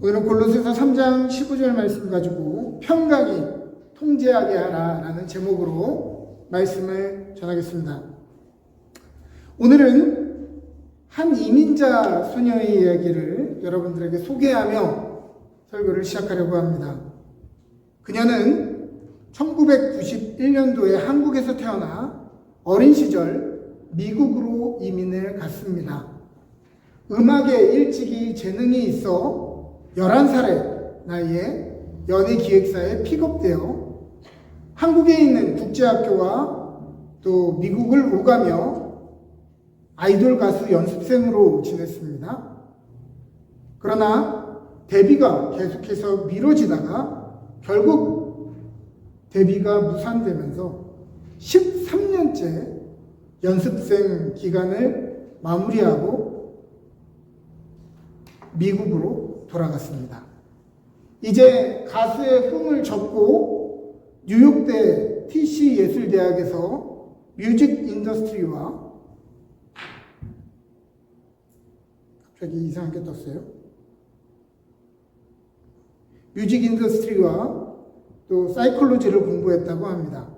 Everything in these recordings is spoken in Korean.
오늘은 골로새서 3장 15절 말씀 가지고 평강이 통제하게 하라라는 제목으로 말씀을 전하겠습니다. 오늘은 한 이민자 소녀의 이야기를 여러분들에게 소개하며 설교를 시작하려고 합니다. 그녀는 1991년도에 한국에서 태어나 어린 시절 미국으로 이민을 갔습니다. 음악에 일찍이 재능이 있어 11살의 나이에 연예기획사에 픽업되어 한국에 있는 국제학교와 또 미국을 오가며 아이돌 가수 연습생으로 지냈습니다. 그러나 데뷔가 계속해서 미뤄지다가 결국 데뷔가 무산되면서 13년째 연습생 기간을 마무리하고 미국으로 돌아갔습니다. 이제 가수의 꿈을 접고 뉴욕대 TC 예술대학에서 뮤직 인더스트리와 갑자기 이상하게 떴어요. 뮤직 인더스트리와 또 사이콜로지를 공부했다고 합니다.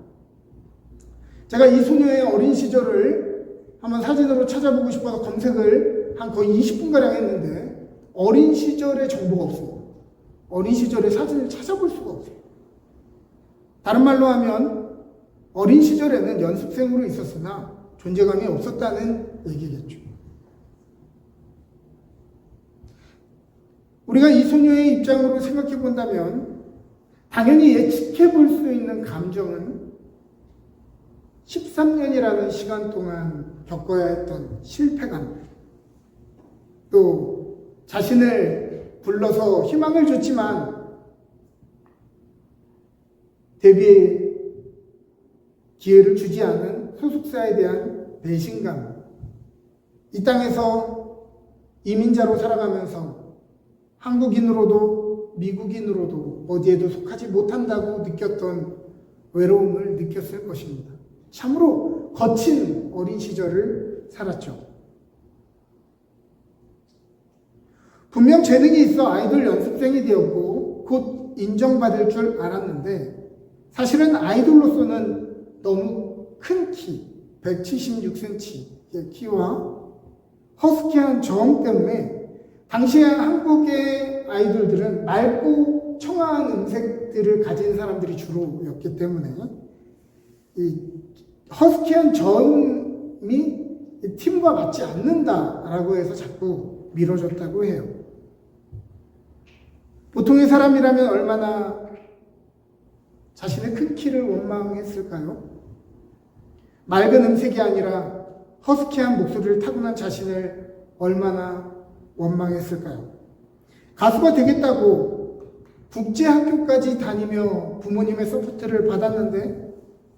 제가 이 소녀의 어린 시절을 한번 사진으로 찾아보고 싶어서 검색을 한 거의 20분가량 했는데 어린 시절의 정보가 없습니다. 어린 시절의 사진을 찾아볼 수가 없어요. 다른 말로 하면 어린 시절에는 연습생으로 있었으나 존재감이 없었다는 얘기겠죠. 우리가 이 소녀의 입장으로 생각해 본다면 당연히 예측해 볼 수 있는 감정은 13년이라는 시간 동안 겪어야 했던 실패감, 또 자신을 불러서 희망을 줬지만 데뷔의 기회를 주지 않은 소속사에 대한 배신감, 이 땅에서 이민자로 살아가면서 한국인으로도 미국인으로도 어디에도 속하지 못한다고 느꼈던 외로움을 느꼈을 것입니다. 참으로 거친 어린 시절을 살았죠. 분명 재능이 있어 아이돌 연습생이 되었고 곧 인정받을 줄 알았는데 사실은 아이돌로서는 너무 큰 키, 176cm의 키와 허스키한 저음 때문에 당시에 한국의 아이돌들은 맑고 청아한 음색들을 가진 사람들이 주로였기 때문에 이 허스키한 저음이 팀과 맞지 않는다라고 해서 자꾸 미뤄졌다고 해요. 보통의 사람이라면 얼마나 자신의 큰 키를 원망했을까요? 맑은 음색이 아니라 허스키한 목소리를 타고난 자신을 얼마나 원망했을까요? 가수가 되겠다고 국제학교까지 다니며 부모님의 서포트를 받았는데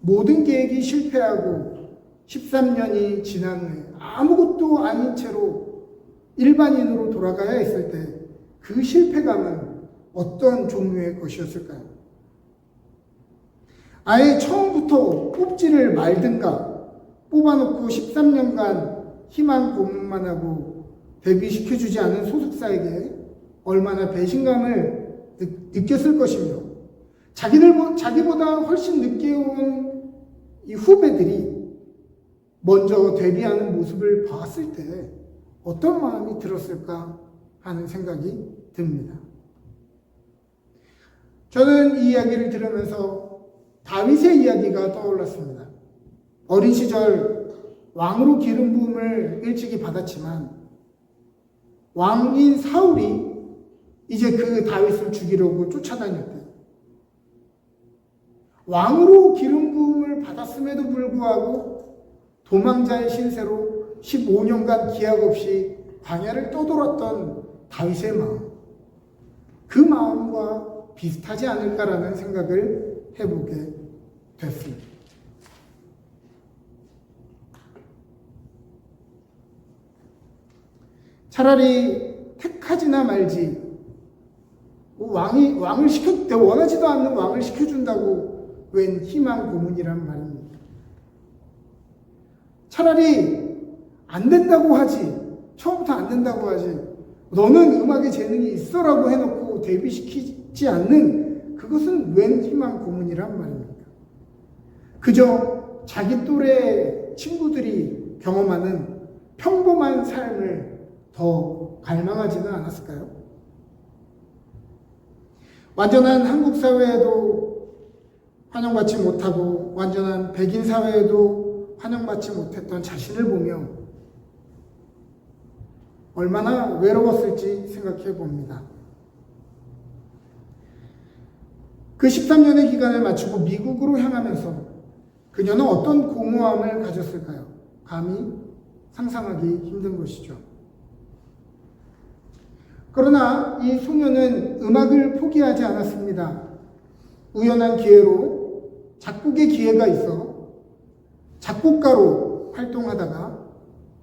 모든 계획이 실패하고 13년이 지난 후에 아무것도 아닌 채로 일반인으로 돌아가야 했을 때 그 실패감은 어떤 종류의 것이었을까요? 아예 처음부터 뽑지를 말든가 뽑아놓고 13년간 희망 고문만 하고 데뷔시켜주지 않은 소속사에게 얼마나 배신감을 느꼈을 것이며 자기보다 훨씬 늦게 온 이 후배들이 먼저 데뷔하는 모습을 봤을 때 어떤 마음이 들었을까 하는 생각이 듭니다. 저는 이 이야기를 들으면서 다윗의 이야기가 떠올랐습니다. 어린 시절 왕으로 기름 부음을 일찍이 받았지만 왕인 사울이 이제 그 다윗을 죽이려고 쫓아다녔대. 왕으로 기름 부음을 받았음에도 불구하고 도망자의 신세로 15년간 기약 없이 광야를 떠돌았던 다윗의 마음, 그 마음과 비슷하지 않을까라는 생각을 해보게 됐습니다. 차라리 택하지나 말지, 왕을 원하지도 않는 왕을 시켜준다고 웬 희망 고문이란 말입니다. 차라리 안 된다고 하지, 처음부터 안 된다고 하지, 너는 음악에 재능이 있어라고 해놓고 데뷔시키지 않는 그것은 웬 희망 고문이란 말입니까? 그저 자기 또래 친구들이 경험하는 평범한 삶을 더 갈망하지는 않았을까요? 완전한 한국 사회에도 환영받지 못하고 완전한 백인 사회에도 환영받지 못했던 자신을 보며 얼마나 외로웠을지 생각해 봅니다. 그 13년의 기간을 마치고 미국으로 향하면서 그녀는 어떤 공허함을 가졌을까요? 감히 상상하기 힘든 것이죠. 그러나 이 소녀는 음악을 포기하지 않았습니다. 우연한 기회로 작곡의 기회가 있어 작곡가로 활동하다가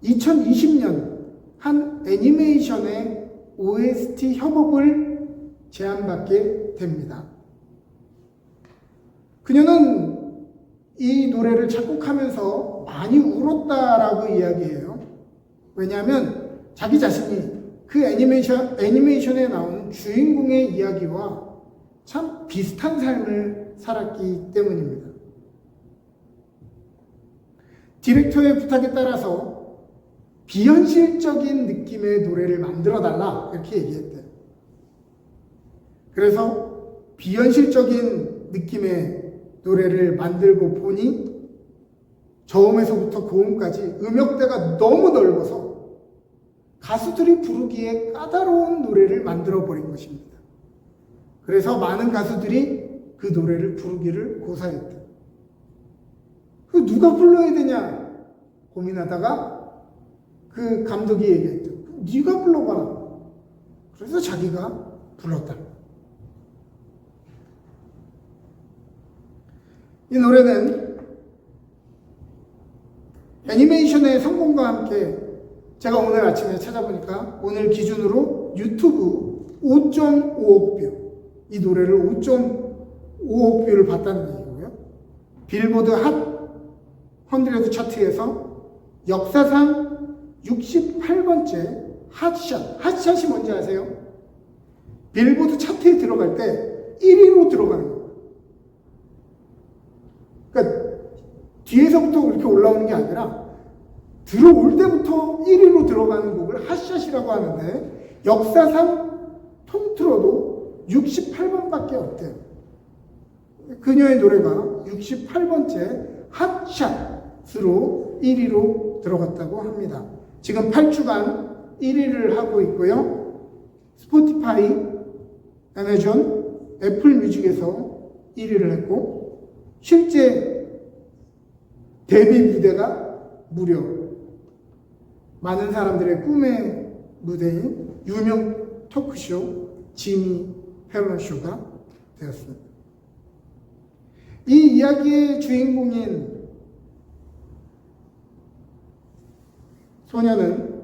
2020년 한 애니메이션의 OST 협업을 제안받게 됩니다. 그녀는 이 노래를 작곡하면서 많이 울었다라고 이야기해요. 왜냐하면 자기 자신이 그 애니메이션에 나오는 주인공의 이야기와 참 비슷한 삶을 살았기 때문입니다. 디렉터의 부탁에 따라서 비현실적인 느낌의 노래를 만들어달라 이렇게 얘기했대요. 그래서 비현실적인 느낌의 노래를 만들고 보니 저음에서부터 고음까지 음역대가 너무 넓어서 가수들이 부르기에 까다로운 노래를 만들어버린 것입니다. 그래서 많은 가수들이 그 노래를 부르기를 고사했대요. 그 누가 불러야 되냐 고민하다가 그 감독이 얘기했죠. 네가 불러봐라. 그래서 자기가 불렀다. 이 노래는 애니메이션의 성공과 함께 제가 오늘 아침에 찾아보니까 오늘 기준으로 유튜브 5.5억 뷰, 이 노래를 5.5억 뷰를 봤다는 얘기고요. 빌보드 핫 100 차트에서 역사상 68번째 핫샷. 핫샷이 뭔지 아세요? 빌보드 차트에 들어갈 때 1위로 들어가는 거예요. 그러니까 뒤에서부터 그렇게 올라오는 게 아니라 들어올 때부터 1위로 들어가는 곡을 핫샷이라고 하는데 역사상 통틀어도 68번밖에 없대요. 그녀의 노래가 68번째 핫샷으로 1위로 들어갔다고 합니다. 지금 8주간 1위를 하고 있고요. 스포티파이, 아마존, 애플 뮤직에서 1위를 했고 실제 데뷔 무대가 무려 많은 사람들의 꿈의 무대인 유명 토크쇼 지미 펠런 쇼가 되었습니다. 이 이야기의 주인공인 소녀는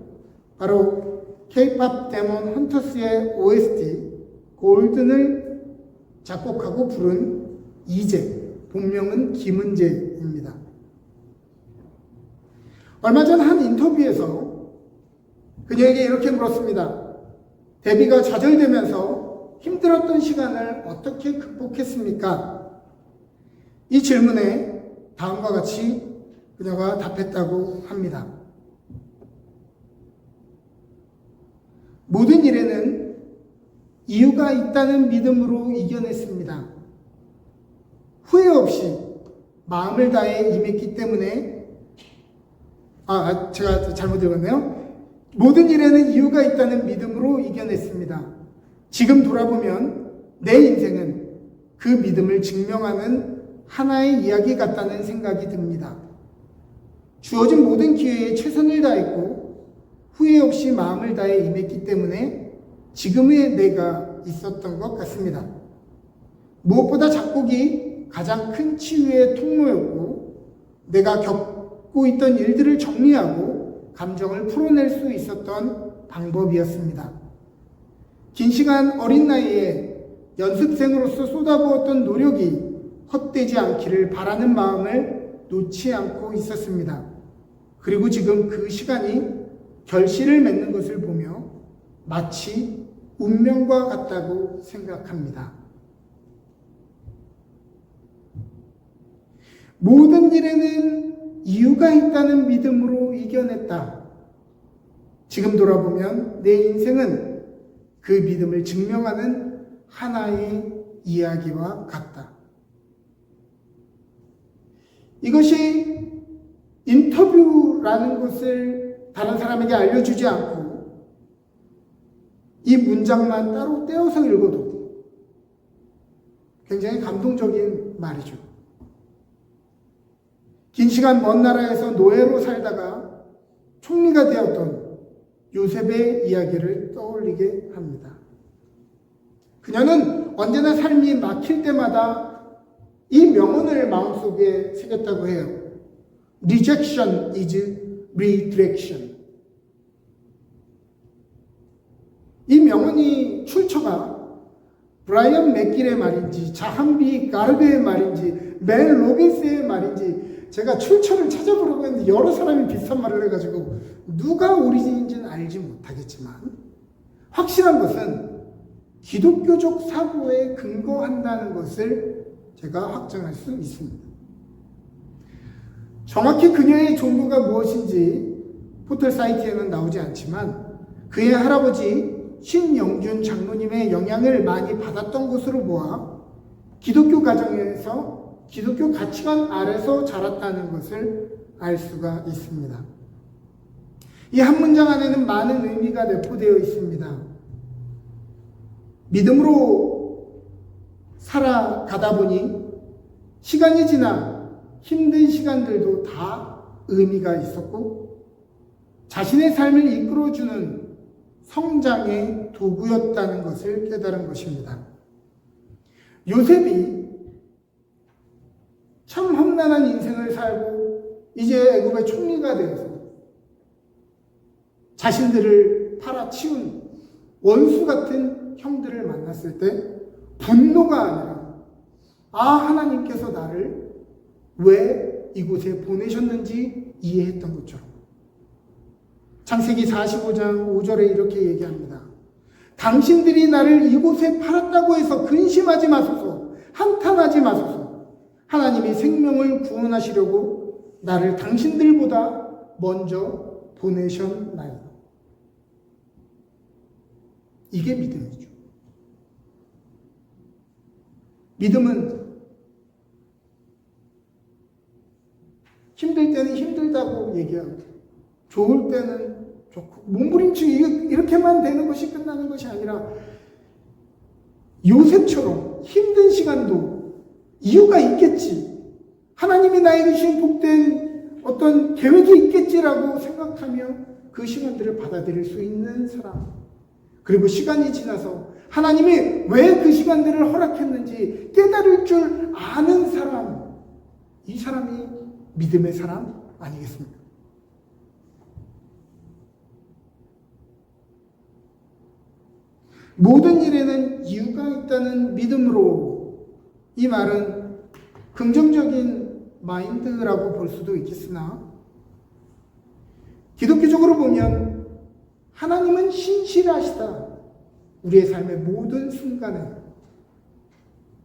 바로 K-POP 데몬 헌터스의 OST 골든을 작곡하고 부른 이재, 본명은 김은재입니다. 얼마 전 한 인터뷰에서 그녀에게 이렇게 물었습니다. 데뷔가 좌절되면서 힘들었던 시간을 어떻게 극복했습니까? 이 질문에 다음과 같이 그녀가 답했다고 합니다. 모든 일에는 이유가 있다는 믿음으로 이겨냈습니다. 후회 없이 마음을 다해 임했기 때문에 제가 잘못 읽었네요. 모든 일에는 이유가 있다는 믿음으로 이겨냈습니다. 지금 돌아보면 내 인생은 그 믿음을 증명하는 하나의 이야기 같다는 생각이 듭니다. 주어진 모든 기회에 최선을 다했고 후회 없이 마음을 다해 임했기 때문에 지금의 내가 있었던 것 같습니다. 무엇보다 작곡이 가장 큰 치유의 통로였고 내가 겪고 있던 일들을 정리하고 감정을 풀어낼 수 있었던 방법이었습니다. 긴 시간 어린 나이에 연습생으로서 쏟아부었던 노력이 헛되지 않기를 바라는 마음을 놓지 않고 있었습니다. 그리고 지금 그 시간이 결실을 맺는 것을 보며 마치 운명과 같다고 생각합니다. 모든 일에는 이유가 있다는 믿음으로 이겨냈다. 지금 돌아보면 내 인생은 그 믿음을 증명하는 하나의 이야기와 같다. 이것이 인터뷰라는 것을 다른 사람에게 알려주지 않고 이 문장만 따로 떼어서 읽어도 굉장히 감동적인 말이죠. 긴 시간 먼 나라에서 노예로 살다가 총리가 되었던 요셉의 이야기를 떠올리게 합니다. 그녀는 언제나 삶이 막힐 때마다 이 명언을 마음속에 새겼다고 해요. Rejection is redirection. 이 명언이 출처가 브라이언 맥길의 말인지 자한비 가르베의 말인지 멜 로빈스의 말인지 제가 출처를 찾아보려고 했는데 여러 사람이 비슷한 말을 해가지고 누가 오리진인지는 알지 못하겠지만 확실한 것은 기독교적 사고에 근거한다는 것을 제가 확정할 수 있습니다. 정확히 그녀의 종교가 무엇인지 포털 사이트에는 나오지 않지만 그의 할아버지 신영준 장로님의 영향을 많이 받았던 것으로 보아 기독교 가정에서 기독교 가치관 아래서 자랐다는 것을 알 수가 있습니다. 이 한 문장 안에는 많은 의미가 내포되어 있습니다. 믿음으로 살아가다 보니 시간이 지나 힘든 시간들도 다 의미가 있었고 자신의 삶을 이끌어주는 성장의 도구였다는 것을 깨달은 것입니다. 요셉이 참 험난한 인생을 살고 이제 애굽의 총리가 되어서 자신들을 팔아치운 원수 같은 형들을 만났을 때 분노가 아니라 하나님께서 나를 왜 이곳에 보내셨는지 이해했던 것처럼 창세기 45장 5절에 이렇게 얘기합니다. 당신들이 나를 이곳에 팔았다고 해서 근심하지 마소서, 한탄하지 마소서. 하나님이 생명을 구원하시려고 나를 당신들보다 먼저 보내셨나이다. 이게 믿음이죠. 믿음은 힘들 때는 힘들다고 얘기하고 좋을 때는 좋고 몸부림치기 이렇게만 되는 것이 끝나는 것이 아니라 요셉처럼 힘든 시간도 이유가 있겠지. 하나님이 나에게 주신 복된 어떤 계획이 있겠지라고 생각하며 그 시간들을 받아들일 수 있는 사람. 그리고 시간이 지나서 하나님이 왜 그 시간들을 허락했는지 깨달을 줄 아는 사람. 이 사람이 믿음의 사람 아니겠습니까? 모든 일에는 이유가 있다는 믿음으로 이 말은 긍정적인 마인드라고 볼 수도 있겠으나 기독교적으로 보면 하나님은 신실하시다. 우리의 삶의 모든 순간에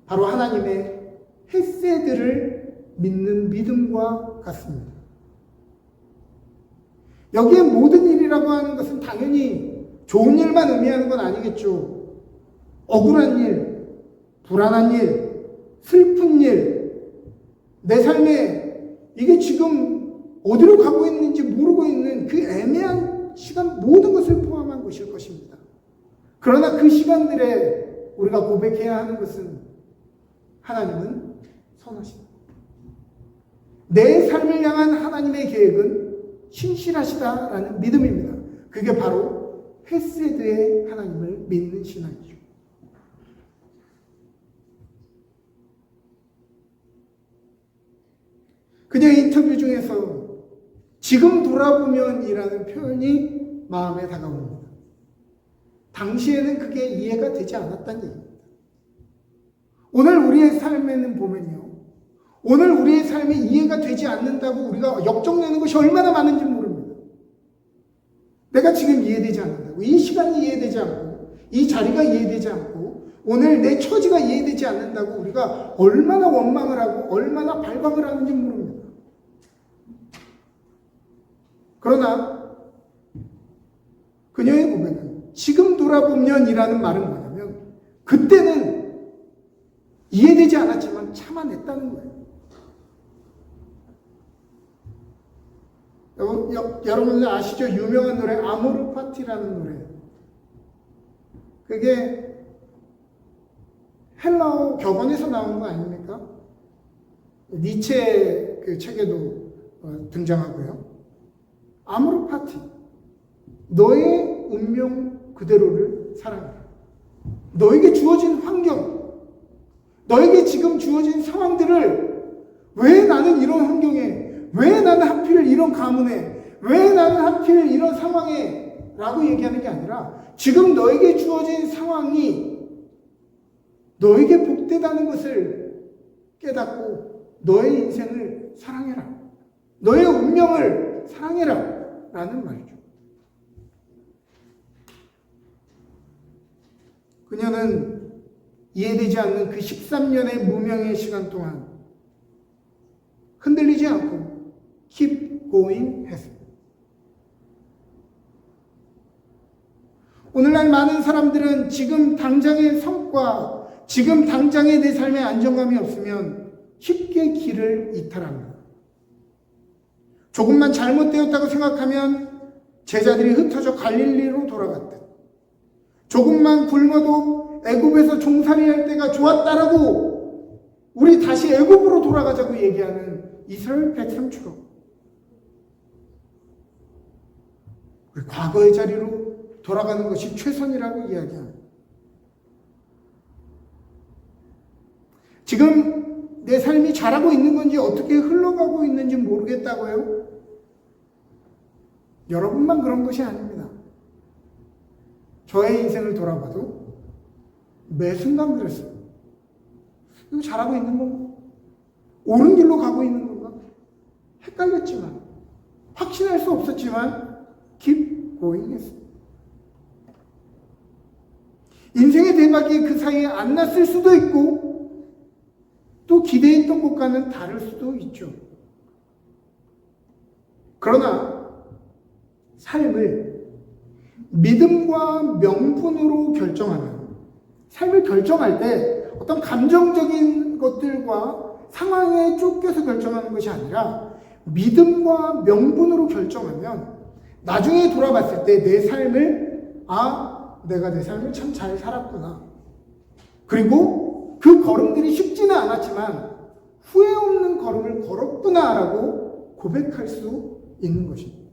바로 하나님의 헤세드를 믿는 믿음과 같습니다. 여기에 모든 일이라고 하는 것은 당연히 좋은 일만 의미하는 건 아니겠죠. 억울한 일, 불안한 일, 슬픈 일, 내 삶에 이게 지금 어디로 가고 있는지 모르고 있는 그 애매한 시간 모든 것을 포함한 것일 것입니다. 그러나 그 시간들에 우리가 고백해야 하는 것은 하나님은 선하시다. 내 삶을 향한 하나님의 계획은 신실하시다라는 믿음입니다. 그게 바로 헤세드의 하나님을 믿는 신앙이죠. 그녀의 인터뷰 중에서 지금 돌아보면이라는 표현이 마음에 다가옵니다. 당시에는 그게 이해가 되지 않았다는 얘기입니다. 오늘 우리의 삶에는 보면요. 오늘 우리의 삶이 이해가 되지 않는다고 우리가 역정내는 것이 얼마나 많은지 모릅니다. 내가 지금 이해되지 않는다고, 이 시간이 이해되지 않고, 이 자리가 이해되지 않고, 오늘 내 처지가 이해되지 않는다고 우리가 얼마나 원망을 하고 얼마나 발광을 하는지 모릅니다. 그러나 그녀의 고백은 지금 돌아보면 이라는 말은 뭐냐면, 그때는 이해되지 않았지만 참아냈다는 거예요. 여러분들 아시죠? 유명한 노래 아모르 파티라는 노래. 그게 헬라어 격언에서 나온 거 아닙니까? 니체 그 책에도 등장하고요. 아모르 파티. 너의 운명 그대로를 사랑해. 너에게 주어진 환경, 너에게 지금 주어진 상황들을 왜 나는 이런 환경에, 왜 나는 하필 이런 가문에, 왜 나는 하필 이런 상황에 라고 얘기하는 게 아니라, 지금 너에게 주어진 상황이 너에게 복되다는 것을 깨닫고 너의 인생을 사랑해라, 너의 운명을 사랑해라 라는 말이죠. 그녀는 이해되지 않는 그 13년의 무명의 시간 동안 흔들리지 않고 keep going 했습니다. 오늘날 많은 사람들은 지금 당장의 성과, 지금 당장의 내 삶의 안정감이 없으면 쉽게 길을 이탈합니다. 조금만 잘못되었다고 생각하면 제자들이 흩어져 갈릴리로 돌아갔듯, 조금만 굶어도 애굽에서 종살이할 때가 좋았다라고 우리 다시 애굽으로 돌아가자고 얘기하는 이스라엘 백성처럼 과거의 자리로 돌아가는 것이 최선이라고 이야기합니다. 지금 내 삶이 잘하고 있는 건지 어떻게 흘러가고 있는지 모르겠다고요? 여러분만 그런 것이 아닙니다. 저의 인생을 돌아봐도 매 순간 그랬어요. 이거 잘하고 있는 건가? 옳은 길로 가고 있는 건가? 헷갈렸지만, 확신할 수 없었지만 keep going 했습니다. 인생의 대박이 그 사이에 안 났을 수도 있고, 또 기대했던 것과는 다를 수도 있죠. 그러나 삶을 믿음과 명분으로 결정하는, 삶을 결정할 때 어떤 감정적인 것들과 상황에 쫓겨서 결정하는 것이 아니라 믿음과 명분으로 결정하면 나중에 돌아봤을 때 내 삶을, 내가 내 삶을 참 잘 살았구나, 그리고 그 걸음들이 쉽지는 않았지만 후회 없는 걸음을 걸었구나라고 고백할 수 있는 것입니다.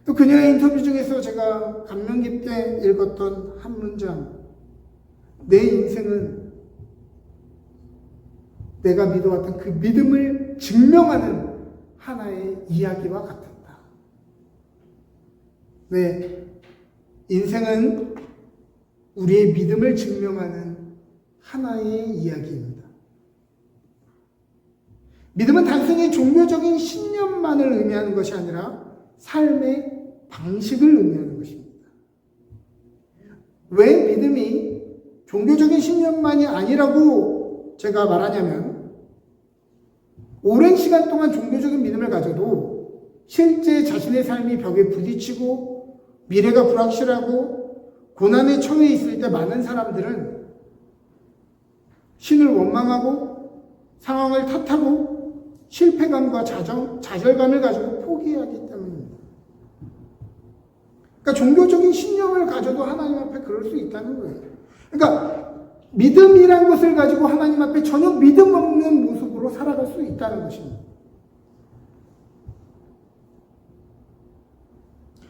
또 그녀의 인터뷰 중에서 제가 감명 깊게 읽었던 한 문장, 내 인생은 내가 믿어왔던 그 믿음을 증명하는 하나의 이야기와 같았다. 네, 인생은 우리의 믿음을 증명하는 하나의 이야기입니다. 믿음은 단순히 종교적인 신념만을 의미하는 것이 아니라 삶의 방식을 의미하는 것입니다. 왜 믿음이 종교적인 신념만이 아니라고 제가 말하냐면, 오랜 시간 동안 종교적인 믿음을 가져도 실제 자신의 삶이 벽에 부딪히고 미래가 불확실하고 고난에 처해 있을 때 많은 사람들은 신을 원망하고 상황을 탓하고 실패감과 좌절감을 가지고 포기하기 때문입니다. 그러니까 종교적인 신념을 가져도 하나님 앞에 그럴 수 있다는 거예요. 그러니까 믿음이란 것을 가지고 하나님 앞에 전혀 믿음 없는 모습으로 살아갈 수 있다는 것입니다.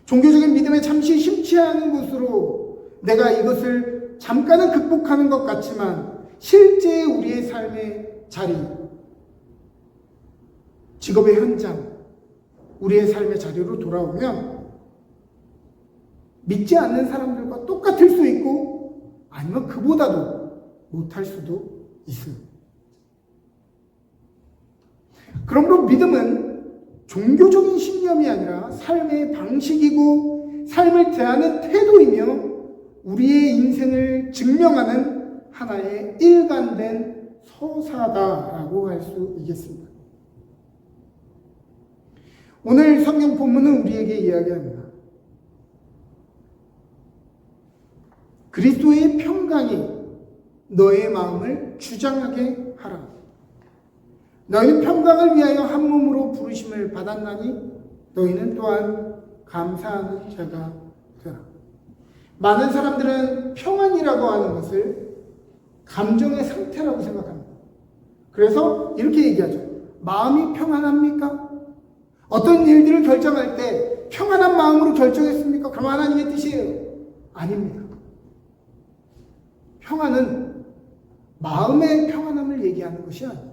종교적인 믿음에 잠시 심취하는 것으로 내가 이것을 잠깐은 극복하는 것 같지만, 실제 우리의 삶의 자리, 직업의 현장, 우리의 삶의 자리로 돌아오면 믿지 않는 사람들과 똑같을 수 있고, 아니면 그보다도 못할 수도 있습니다. 그러므로 믿음은 종교적인 신념이 아니라 삶의 방식이고 삶을 대하는 태도이며 우리의 인생을 증명하는 하나의 일관된 서사다라고 할 수 있겠습니다. 오늘 성경 본문은 우리에게 이야기합니다. 그리스도의 평강이 너의 마음을 주장하게 하라. 너희는 평강을 위하여 한 몸으로 부르심을 받았나니 너희는 또한 감사하는 자가 되라. 많은 사람들은 평안이라고 하는 것을 감정의 상태라고 생각합니다. 그래서 이렇게 얘기하죠. 마음이 평안합니까? 어떤 일들을 결정할 때 평안한 마음으로 결정했습니까? 그럼 하나님의 뜻이에요? 아닙니다. 평안은 마음의 평안함을 얘기하는 것이 아니에요.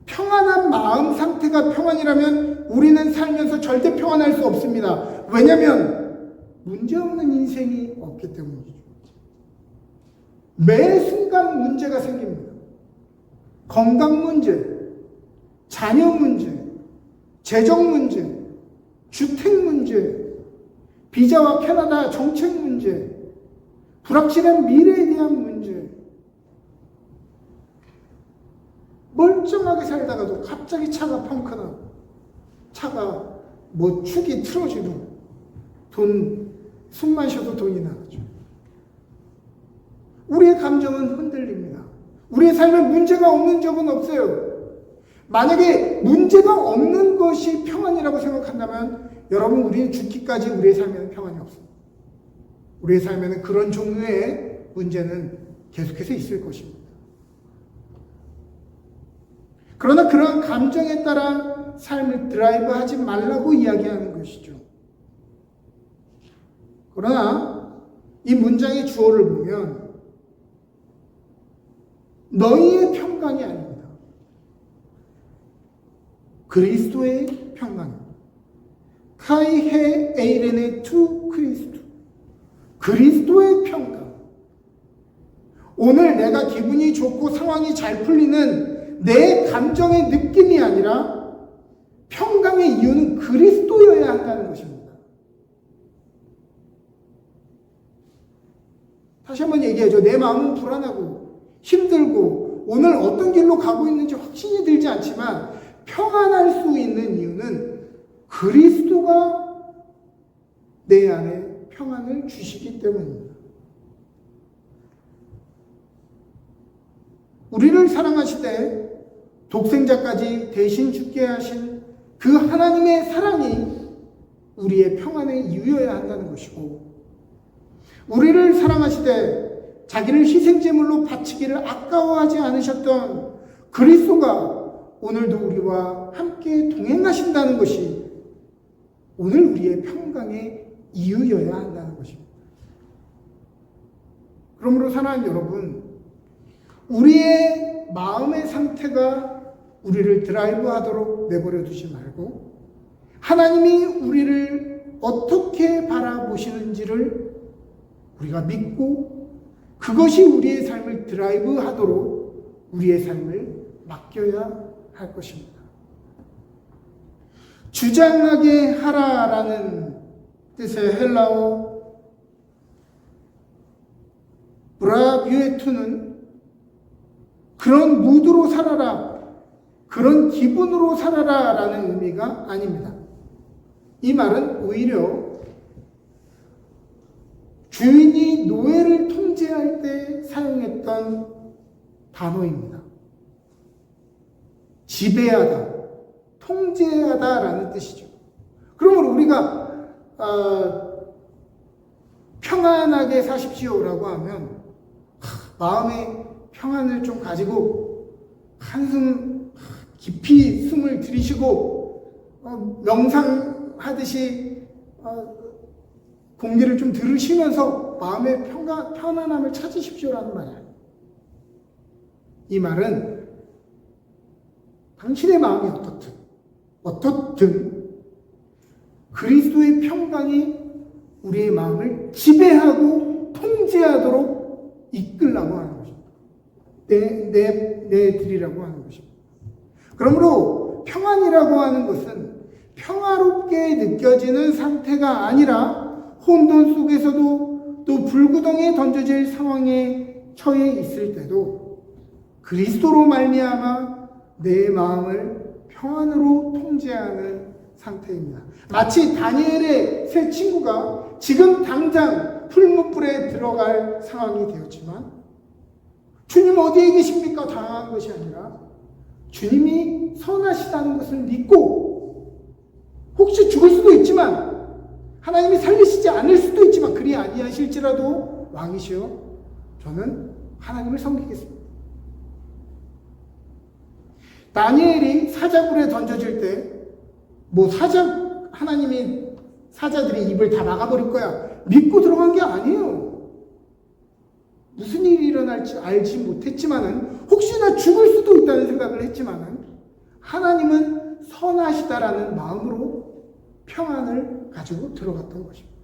평안한 마음 상태가 평안이라면 우리는 살면서 절대 평안할 수 없습니다. 왜냐하면 문제없는 인생이 없기 때문이죠. 매 순간 문제가 생깁니다. 건강 문제, 자녀 문제, 재정 문제, 주택 문제, 비자와 캐나다 정책 문제, 불확실한 미래에 대한 문제. 멀쩡하게 살다가도 갑자기 차가 펑크나고 차가 축이 틀어지고 숨만 쉬어도 돈이 나가죠. 우리의 감정은 흔들립니다. 우리의 삶에 문제가 없는 적은 없어요. 만약에 문제가 없는 것이 평안이라고 생각한다면 여러분, 우리는 죽기까지 우리의 삶에는 평안이 없습니다. 우리의 삶에는 그런 종류의 문제는 계속해서 있을 것입니다. 그러나 그러한 감정에 따라 삶을 드라이브하지 말라고 이야기하는 것이죠. 그러나 이 문장의 주어를 보면 너희의 평강이 아닙니다. 그리스도의 평강입니다. 카이헤 에이레네 투 크리스도. 그리스도의 평강. 오늘 내가 기분이 좋고 상황이 잘 풀리는 내 감정의 느낌이 아니라 평강의 이유는 그리스도여야 한다는 것입니다. 다시 한번 얘기하죠. 내 마음은 불안하고 힘들고 오늘 어떤 길로 가고 있는지 확신이 들지 않지만 평안할 수 있는 이유는 그리스도가 내 안에 평안을 주시기 때문입니다. 우리를 사랑하시되 독생자까지 대신 죽게 하신 그 하나님의 사랑이 우리의 평안의 이유여야 한다는 것이고, 우리를 사랑하시되 자기를 희생제물로 바치기를 아까워하지 않으셨던 그리스도가 오늘도 우리와 함께 동행하신다는 것이 오늘 우리의 평강의 이유여야 한다는 것입니다. 그러므로 사랑하는 여러분, 우리의 마음의 상태가 우리를 드라이브하도록 내버려 두지 말고 하나님이 우리를 어떻게 바라보시는지를 우리가 믿고 그것이 우리의 삶을 드라이브하도록 우리의 삶을 맡겨야 할 것입니다. 주장하게 하라라는 뜻의 헬라어 브라뷰에투는 그런 무드로 살아라, 그런 기분으로 살아라 라는 의미가 아닙니다. 이 말은 오히려 주인이 노예를 통제할 때 사용했던 단어입니다. 지배하다, 통제하다 라는 뜻이죠. 그러므로 우리가 평안하게 사십시오라고 하면 마음의 평안을 좀 가지고 한숨 깊이 숨을 들이쉬고 명상하듯이 공기를 좀 들으시면서 마음의 편안함을 찾으십시오라는 말이에요. 이 말은 당신의 마음이 어떻든 그리스도의 평강이 우리의 마음을 지배하고 통제하도록 이끌라고 하는 것입니다. 내드리라고 하는 것입니다. 그러므로 평안이라고 하는 것은 평화롭게 느껴지는 상태가 아니라 혼돈 속에서도 또 불구덩이에 던져질 상황에 처해 있을 때도 그리스도로 말미암아 내 마음을 평안으로 통제하는 상태입니다. 마치 다니엘의 세 친구가 지금 당장 풀무불에 들어갈 상황이 되었지만 주님 어디에 계십니까? 당황한 것이 아니라 주님이 선하시다는 것을 믿고 혹시 죽을 수도 있지만 하나님이 살리시지 않을 수도 있지만 그리 아니하실지라도 왕이시여 저는 하나님을 섬기겠습니다. 다니엘이 사자굴에 던져질 때 하나님이 사자들이 입을 다 막아버릴 거야 믿고 들어간 게 아니에요. 무슨 일이 일어날지 알지 못했지만은 혹시나 죽을 수도 있다는 생각을 했지만은 하나님은 선하시다라는 마음으로 평안을 가지고 들어갔던 것입니다.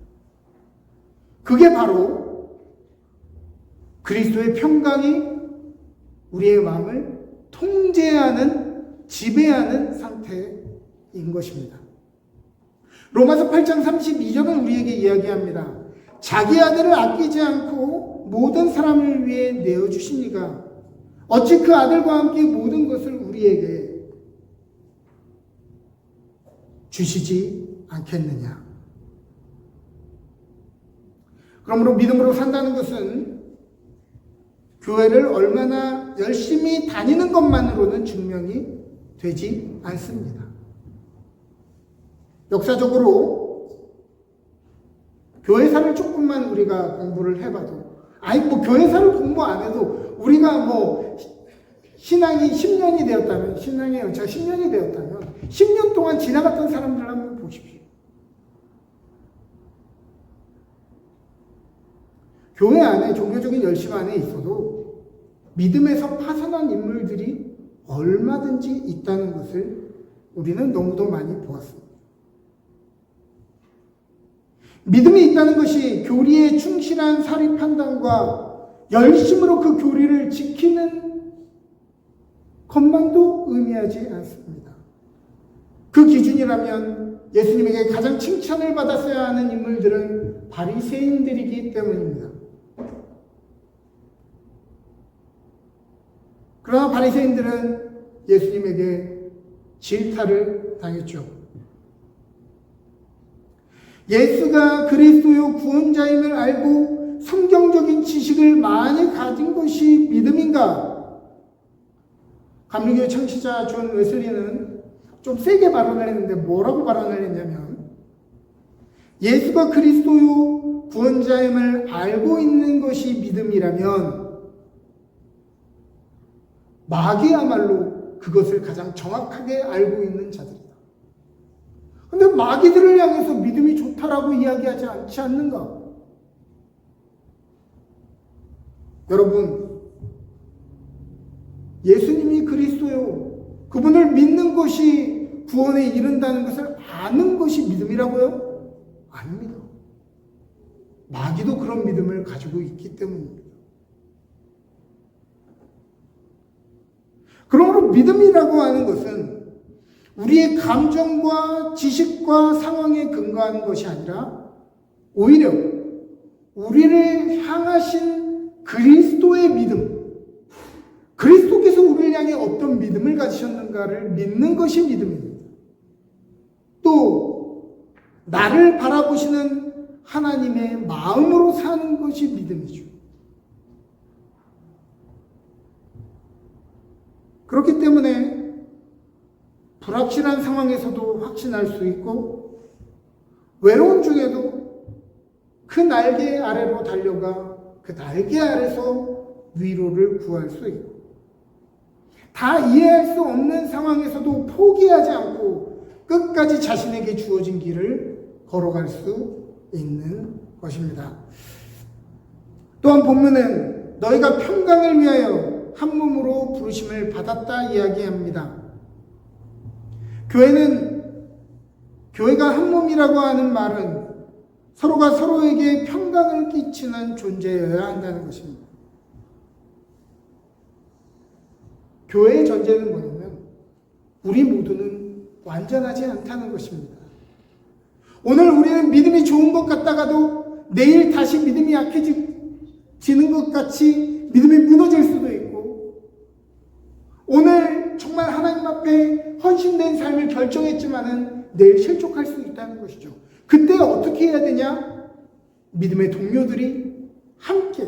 그게 바로 그리스도의 평강이 우리의 마음을 통제하는 지배하는 상태인 것입니다. 로마서 8장 32절은 우리에게 이야기합니다. 자기 아들을 아끼지 않고 모든 사람을 위해 내어주시니가 어찌 그 아들과 함께 모든 것을 우리에게 주시지 않겠느냐. 그러므로 믿음으로 산다는 것은 교회를 얼마나 열심히 다니는 것만으로는 증명이 되지 않습니다. 역사적으로 교회사를 조금만 우리가 공부를 해봐도 교회사를 공부 안 해도 우리가 신앙이 10년이 되었다면 신앙의 연차가 10년이 되었다면 10년 동안 지나갔던 사람들 한번 보십시오. 교회 안에 종교적인 열심 안에 있어도 믿음에서 파산한 인물들이 얼마든지 있다는 것을 우리는 너무도 많이 보았습니다. 믿음이 있다는 것이 교리에 충실한 사리 판단과 열심으로 그 교리를 지키는 것만도 의미하지 않습니다. 그 기준이라면 예수님에게 가장 칭찬을 받았어야 하는 인물들은 바리새인들이기 때문입니다. 그러나 바리새인들은 예수님에게 질타를 당했죠. 예수가 그리스도요 구원자임을 알고 성경적인 지식을 많이 가진 것이 믿음인가? 감리교회 창시자 존 웨슬리는 좀 세게 발언을 했는데 뭐라고 발언을 했냐면 예수가 그리스도요 구원자임을 알고 있는 것이 믿음이라면 마귀야말로 그것을 가장 정확하게 알고 있는 자들이다. 근데 마귀들을 향해서 믿음이 좋다라고 이야기하지 않지 않는가? 여러분, 예수님이 그리스도요. 그분을 믿는 것이 구원에 이른다는 것을 아는 것이 믿음이라고요? 아닙니다. 마귀도 그런 믿음을 가지고 있기 때문입니다. 그러므로 믿음이라고 하는 것은 우리의 감정과 지식과 상황에 근거하는 것이 아니라 오히려 우리를 향하신 그리스도의 믿음, 그리스도께서 우리를 향해 어떤 믿음을 가지셨는가를 믿는 것이 믿음입니다. 또 나를 바라보시는 하나님의 마음으로 사는 것이 믿음이죠. 그렇기 때문에 불확실한 상황에서도 확신할 수 있고 외로운 중에도 그 날개 아래로 달려가 그 날개 아래서 위로를 구할 수 있고 다 이해할 수 없는 상황에서도 포기하지 않고 끝까지 자신에게 주어진 길을 걸어갈 수 있는 것입니다. 또한 본문은 너희가 평강을 위하여 한 몸으로 부르심을 받았다 이야기합니다. 교회가 한 몸이라고 하는 말은 서로가 서로에게 평강을 끼치는 존재여야 한다는 것입니다. 교회의 전제는 뭐냐면 우리 모두는 완전하지 않다는 것입니다. 오늘 우리는 믿음이 좋은 것 같다가도 내일 다시 믿음이 약해지는 것 같이 믿음이 무너질 수도 있고, 오늘 정말 하나님 앞에 헌신된 삶을 결정했지만은 내일 실족할 수 있다는 것이죠. 그때 어떻게 해야 되냐? 믿음의 동료들이 함께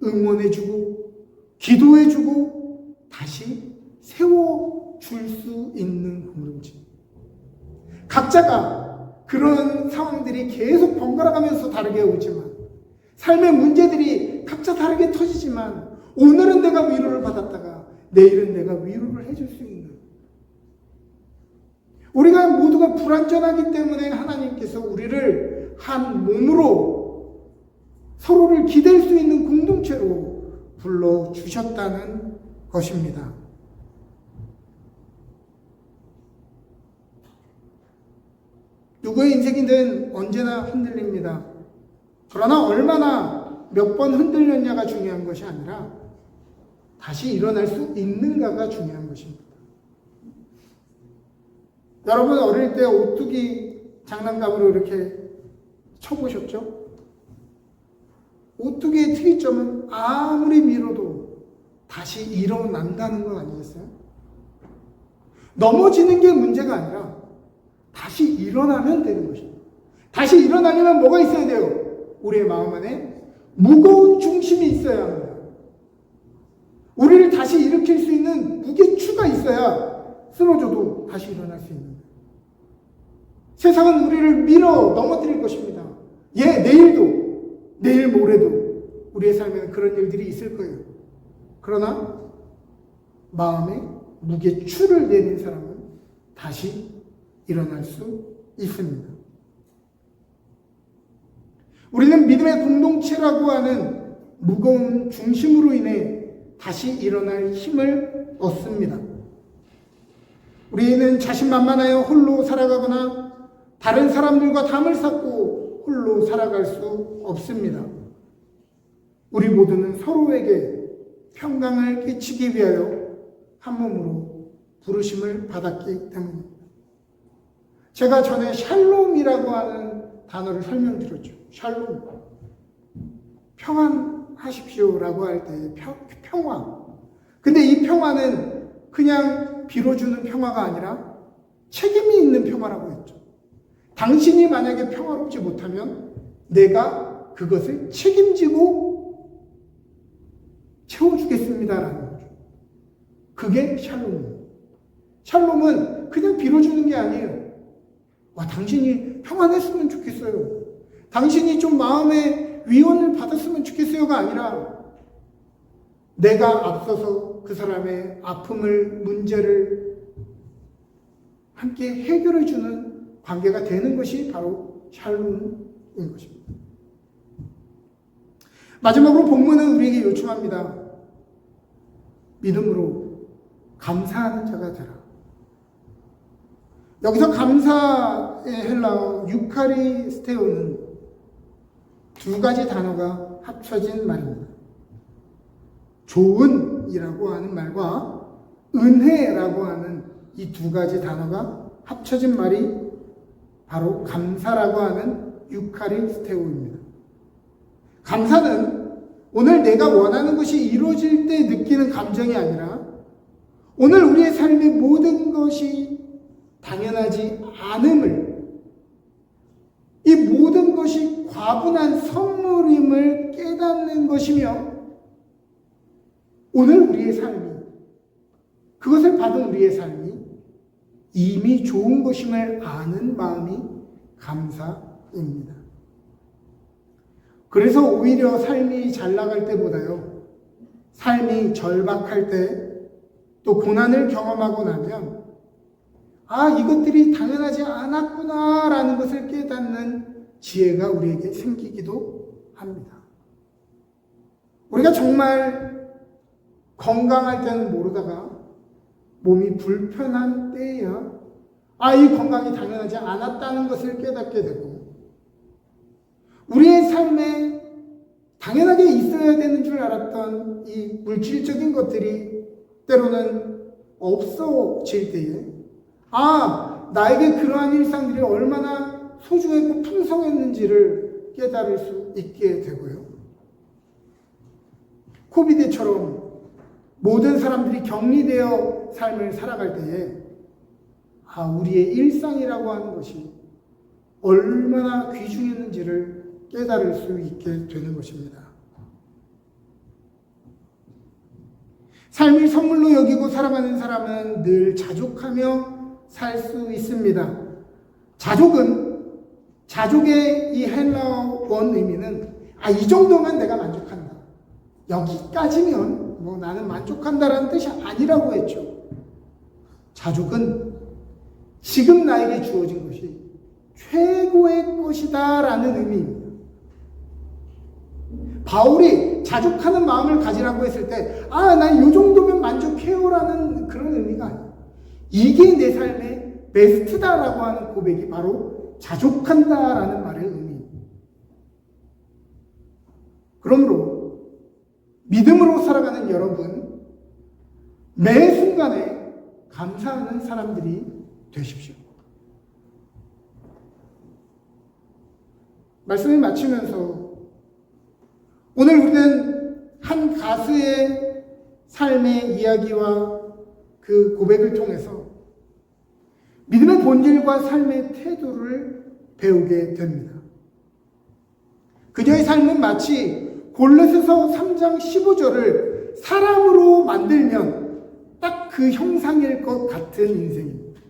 응원해주고 기도해주고 다시 세워줄 수 있는 공동체. 각자가 그런 상황들이 계속 번갈아가면서 다르게 오지만, 삶의 문제들이 각자 다르게 터지지만, 오늘은 내가 위로를 받았다가 내일은 내가 위로를 해줄 수 있는, 우리가 모두가 불완전하기 때문에 하나님께서 우리를 한 몸으로 서로를 기댈 수 있는 공동체로 불러주셨다는 것입니다. 누구의 인생이든 언제나 흔들립니다. 그러나 얼마나 몇 번 흔들렸냐가 중요한 것이 아니라 다시 일어날 수 있는가가 중요한 것입니다. 여러분 어릴 때 오뚜기 장난감으로 이렇게 쳐보셨죠? 오뚜기의 특이점은 아무리 밀어도 다시 일어난다는 건 아니겠어요? 넘어지는 게 문제가 아니라 다시 일어나면 되는 것입니다. 다시 일어나려면 뭐가 있어야 돼요? 우리의 마음 안에 무거운 중심이 있어야 합니다. 우리를 다시 일으킬 수 있는 무게추가 있어야 쓰러져도 다시 일어날 수 있는 거예요. 세상은 우리를 밀어 넘어뜨릴 것입니다. 내일도, 내일 모레도 우리의 삶에는 그런 일들이 있을 거예요. 그러나 마음에 무게추를 내린 사람은 다시 일어날 수 있습니다. 우리는 믿음의 공동체라고 하는 무거운 중심으로 인해 다시 일어날 힘을 얻습니다. 우리는 자신만만하여 홀로 살아가거나 다른 사람들과 담을 쌓고 홀로 살아갈 수 없습니다. 우리 모두는 서로에게 평강을 끼치기 위하여 한 몸으로 부르심을 받았기 때문입니다. 제가 전에 샬롬이라고 하는 단어를 설명드렸죠. 샬롬. 평안하십시오라고 할 때 평화. 근데 이 평화는 그냥 빌어주는 평화가 아니라 책임이 있는 평화라고 했죠. 당신이 만약에 평화롭지 못하면 내가 그것을 책임지고 채워주겠습니다라는 거죠. 그게 샬롬입니다. 샬롬은 그냥 빌어주는 게 아니에요. 당신이 평안했으면 좋겠어요. 당신이 좀 마음의 위원을 받았으면 좋겠어요가 아니라 내가 앞서서 그 사람의 아픔을, 문제를 함께 해결해주는 관계가 되는 것이 바로 샬롬인 것입니다. 마지막으로 본문은 우리에게 요청합니다. 믿음으로 감사하는 자가 되라. 여기서 감사의 헬라어 유카리스테오는 두 가지 단어가 합쳐진 말입니다. 좋은이라고 하는 말과 은혜라고 하는 이 두 가지 단어가 합쳐진 말이 바로 감사라고 하는 유카리스테오입니다. 감사는 오늘 내가 원하는 것이 이루어질 때 느끼는 감정이 아니라 오늘 우리의 삶의 모든 것이 당연하지 않음을, 이 모든 것이 과분한 선물임을 깨닫는 것이며 오늘 우리의 삶이, 그것을 받은 우리의 삶이 이미 좋은 것임을 아는 마음이 감사입니다. 그래서 오히려 삶이 잘 나갈 때보다요, 삶이 절박할 때, 또 고난을 경험하고 나면 이것들이 당연하지 않았구나라는 것을 깨닫는 지혜가 우리에게 생기기도 합니다. 우리가 정말 건강할 때는 모르다가 몸이 불편한 때에야 이 건강이 당연하지 않았다는 것을 깨닫게 되고, 우리의 삶에 당연하게 있어야 되는 줄 알았던 이 물질적인 것들이 때로는 없어질 때에 나에게 그러한 일상들이 얼마나 소중했고 풍성했는지를 깨달을 수 있게 되고요. 코비드처럼 모든 사람들이 격리되어 삶을 살아갈 때에 우리의 일상이라고 하는 것이 얼마나 귀중했는지를 깨달을 수 있게 되는 것입니다. 삶을 선물로 여기고 살아가는 사람은 늘 자족하며 살 수 있습니다. 자족의 이 헬라어 원 의미는 이 정도면 내가 만족한다. 여기까지면 나는 만족한다라는 뜻이 아니라고 했죠. 자족은 지금 나에게 주어진 것이 최고의 것이다 라는 의미입니다. 바울이 자족하는 마음을 가지라고 했을 때 난 이 정도면 만족해요 라는 그런 의미가 아니에요. 이게 내 삶의 베스트다라고 하는 고백이 바로 자족한다라는 말의 의미입니다. 그러므로 믿음으로 살아가는 여러분, 매 순간에 감사하는 사람들이 되십시오. 말씀을 마치면서 오늘 우리는 한 가수의 삶의 이야기와 그 고백을 통해서 믿음의 본질과 삶의 태도를 배우게 됩니다. 그녀의 삶은 마치 골로새서 3장 15절을 사람으로 만들면 딱 그 형상일 것 같은 인생입니다.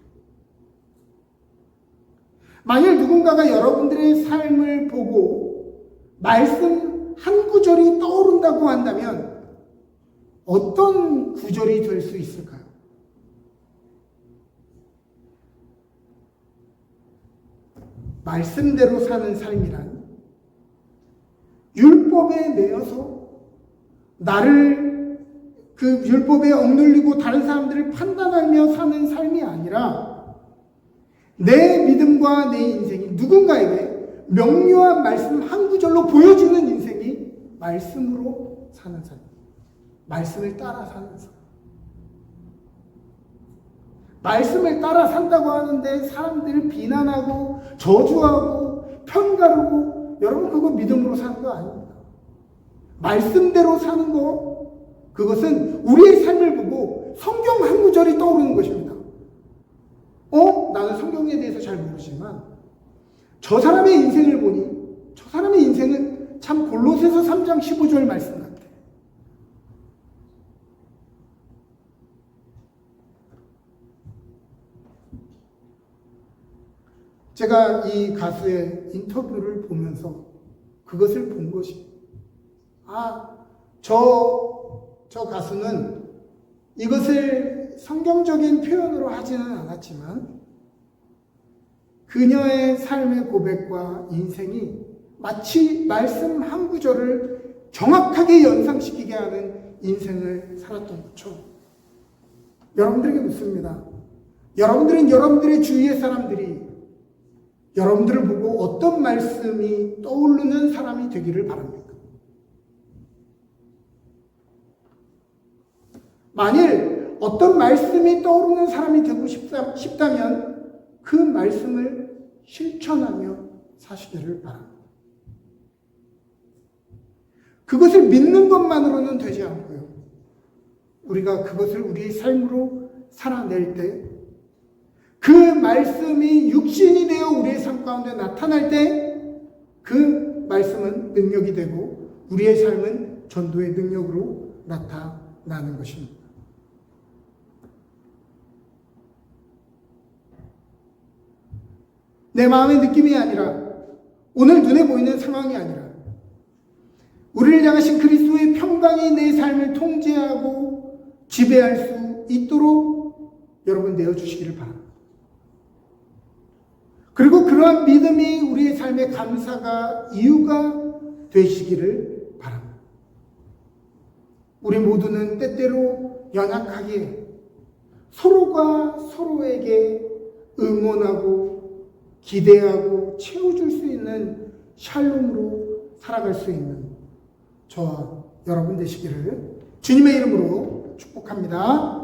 만일 누군가가 여러분들의 삶을 보고 말씀 한 구절이 떠오른다고 한다면 어떤 구절이 될 수 있을까요? 말씀대로 사는 삶이란 율법에 매여서 나를 그 율법에 억눌리고 다른 사람들을 판단하며 사는 삶이 아니라 내 믿음과 내 인생이 누군가에게 명료한 말씀 한 구절로 보여지는 인생이 말씀으로 사는 삶, 말씀을 따라 사는 삶. 말씀을 따라 산다고 하는데 사람들을 비난하고 저주하고 편가르고 여러분 그거 믿음으로 사는 거 아닙니다. 말씀대로 사는 거, 그것은 우리의 삶을 보고 성경 한 구절이 떠오르는 것입니다. 나는 성경에 대해서 잘 모르지만 저 사람의 인생을 보니 저 사람의 인생은 참 골로새서 3장 15절 말씀 같아. 제가 이 가수의 인터뷰를 보면서 그것을 본 것입니다. 저 가수는 이것을 성경적인 표현으로 하지는 않았지만 그녀의 삶의 고백과 인생이 마치 말씀 한 구절을 정확하게 연상시키게 하는 인생을 살았던 것처럼 여러분들에게 묻습니다. 여러분들은 여러분들의 주위의 사람들이 여러분들을 보고 어떤 말씀이 떠오르는 사람이 되기를 바랍니다. 만일 어떤 말씀이 떠오르는 사람이 되고 싶다면 그 말씀을 실천하며 사시기를 바랍니다. 그것을 믿는 것만으로는 되지 않고요. 우리가 그것을 우리의 삶으로 살아낼 때 그 말씀이 육신이 되어 우리의 삶 가운데 나타날 때 그 말씀은 능력이 되고 우리의 삶은 전도의 능력으로 나타나는 것입니다. 내 마음의 느낌이 아니라 오늘 눈에 보이는 상황이 아니라 우리를 향하신 그리스도의 평강이 내 삶을 통제하고 지배할 수 있도록 여러분 내어주시기를 바랍니다. 그리고 그러한 믿음이 우리의 삶의 감사가 이유가 되시기를 바랍니다. 우리 모두는 때때로 연약하기에 서로가 서로에게 응원하고 기대하고 채워줄 수 있는 샬롬으로 살아갈 수 있는 저와 여러분 되시기를 주님의 이름으로 축복합니다.